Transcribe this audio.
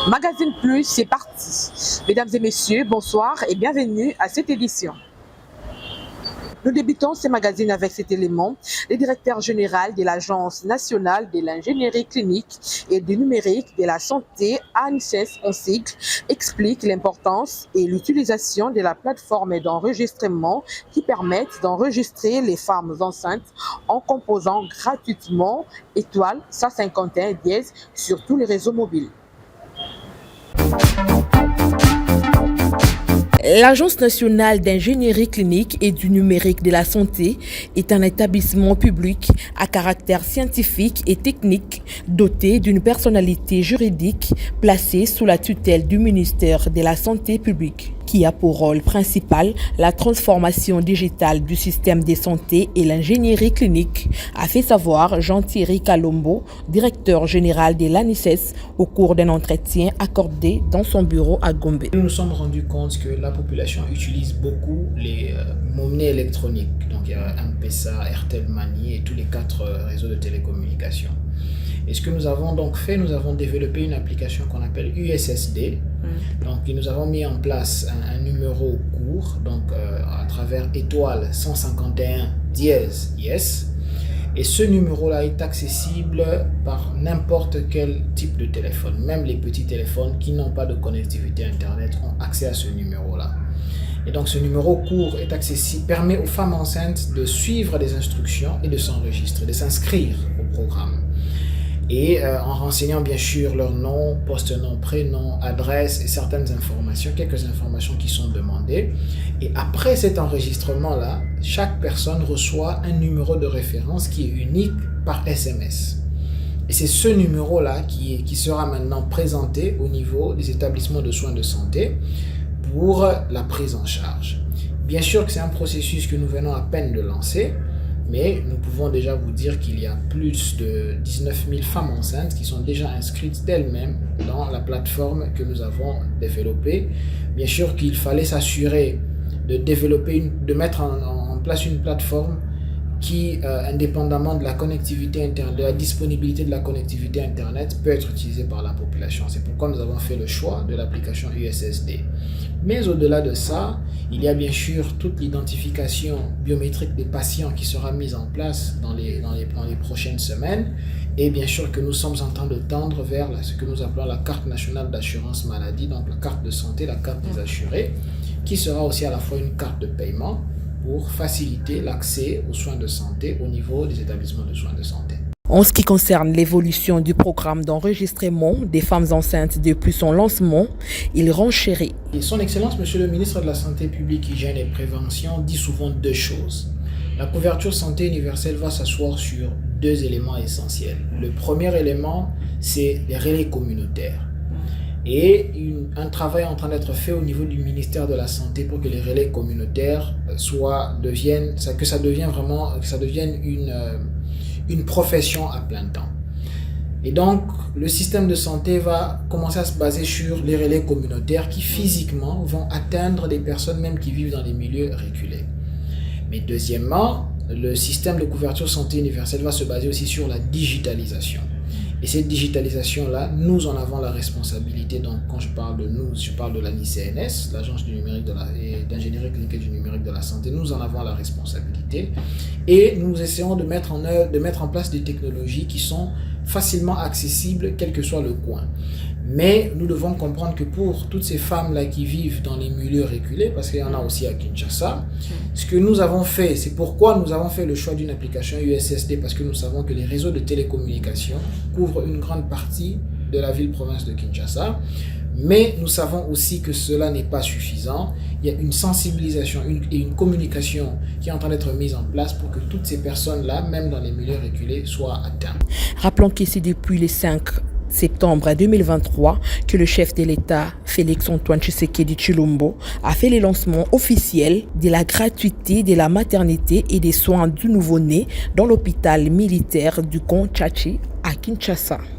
Magazine Plus, c'est parti. Mesdames et messieurs, bonsoir et bienvenue à cette édition. Nous débutons ce magazine avec cet élément. Le directeur général de l'Agence nationale de l'ingénierie clinique et du numérique de la santé, ANSES en sigle, explique l'importance et l'utilisation de la plateforme d'enregistrement qui permettent d'enregistrer les femmes enceintes en composant gratuitement étoile 151 dièse sur tous les réseaux mobiles. L'Agence nationale d'ingénierie clinique et du numérique de la santé est un établissement public à caractère scientifique et technique doté d'une personnalité juridique placée sous la tutelle du ministère de la Santé publique, qui a pour rôle principal la transformation digitale du système de santé et l'ingénierie clinique, a fait savoir Jean-Thierry Kalombo, directeur général de l'ANSES, au cours d'un entretien accordé dans son bureau à Gombe. Nous nous sommes rendus compte que la population utilise beaucoup les monnaies électroniques. Donc il y a M-Pesa, Airtel Money et tous les 4 réseaux de télécommunications. Et ce que nous avons donc fait, nous avons développé une application qu'on appelle USSD. Donc nous avons mis en place un numéro court, donc à travers étoile 151 dièse yes. Et ce numéro-là est accessible par n'importe quel type de téléphone. Même les petits téléphones qui n'ont pas de connectivité Internet ont accès à ce numéro-là. Et donc ce numéro court est accessible, permet aux femmes enceintes de suivre des instructions et de s'enregistrer, de s'inscrire au programme. Et en renseignant bien sûr leur nom, poste-nom, prénom, adresse et certaines informations, quelques informations qui sont demandées. Et après cet enregistrement-là, chaque personne reçoit un numéro de référence qui est unique par SMS. Et c'est ce numéro-là qui sera maintenant présenté au niveau des établissements de soins de santé pour la prise en charge. Bien sûr que c'est un processus que nous venons à peine de lancer, mais nous pouvons déjà vous dire qu'il y a plus de 19 000 femmes enceintes qui sont déjà inscrites d'elles-mêmes dans la plateforme que nous avons développée. Bien sûr qu'il fallait s'assurer de mettre en place une plateforme qui, indépendamment de la connectivité Internet, de la disponibilité de la connectivité Internet, peut être utilisée par la population. C'est pourquoi nous avons fait le choix de l'application USSD. Mais au-delà de ça, il y a bien sûr toute l'identification biométrique des patients qui sera mise en place dans les prochaines semaines. Et bien sûr que nous sommes en train de tendre vers ce que nous appelons la carte nationale d'assurance maladie, donc la carte de santé, la carte des assurés, qui sera aussi à la fois une carte de paiement pour faciliter l'accès aux soins de santé au niveau des établissements de soins de santé. En ce qui concerne l'évolution du programme d'enregistrement des femmes enceintes depuis son lancement, il renchérit. Son Excellence, Monsieur le ministre de la Santé publique, Hygiène et Prévention, dit souvent deux choses. La couverture santé universelle va s'asseoir sur 2 éléments essentiels. Le premier élément, c'est les relais communautaires. Et un travail est en train d'être fait au niveau du ministère de la Santé pour que les relais communautaires deviennent une profession à plein temps. Et donc, le système de santé va commencer à se baser sur les relais communautaires qui physiquement vont atteindre des personnes même qui vivent dans les milieux reculés. Mais deuxièmement, le système de couverture santé universelle va se baser aussi sur la digitalisation. Et cette digitalisation-là, nous en avons la responsabilité. Donc, quand je parle de nous, je parle de l'ANICNS, l'Agence du numérique d'ingénierie clinique et du numérique de la santé. Nous en avons la responsabilité. Et nous essayons de mettre en place des technologies qui sont facilement accessibles, quel que soit le coin. Mais nous devons comprendre que pour toutes ces femmes-là qui vivent dans les milieux reculés, parce qu'il y en a aussi à Kinshasa, ce que nous avons fait, c'est pourquoi nous avons fait le choix d'une application USSD, parce que nous savons que les réseaux de télécommunications couvrent une grande partie de la ville-province de Kinshasa. Mais nous savons aussi que cela n'est pas suffisant. Il y a une sensibilisation et une communication qui est en train d'être mise en place pour que toutes ces personnes-là, même dans les milieux reculés, soient atteintes. Rappelons que c'est depuis le 5 septembre 2023 que le chef de l'État, Félix-Antoine Tshisekedi Tshilombo, a fait le lancement officiel de la gratuité de la maternité et des soins du nouveau-né dans l'hôpital militaire du camp Tchatchi à Kinshasa.